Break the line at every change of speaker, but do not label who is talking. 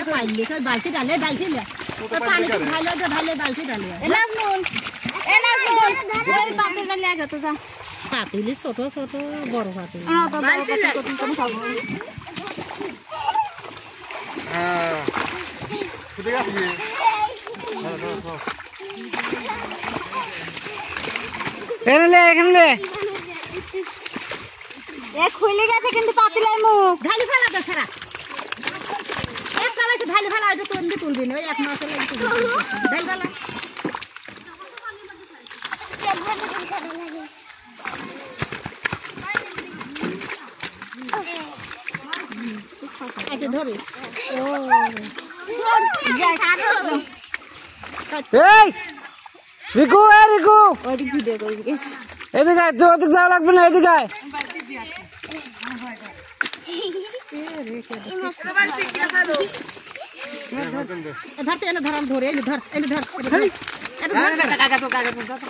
পাইলে সব বালতি ডালে বালতি লে পানি ভালো দে ভালো বালতি ডালে
এ নাজমুল এই পাতিল ডালে আগে তো যা
পাতিলি ছোট ছোট বড় পাতিল
তো বালতি কত খাবো
হ্যাঁ ঠিক আছে
এখানে লে
এ খুলে গেছে কিন্তু পাতিলের মুখ
ঢালি ফেলা দে সারা এক কালাতে ঢালি ফেলা এটা তুলবি না ওই এক মাস লাগে তুলবি ঢালি ফেলা এটা ধরে ও
এই রিকু রিকু
ওই ভিডিও করে গেছ
এদিকে আয়, তুই ওদিকে যাওয়া লাগবে না এদিকে আয়।
ধরতে এনে ধর আমি ধরে এনে ধর ধর
কাকা তো কাকা তো
ধর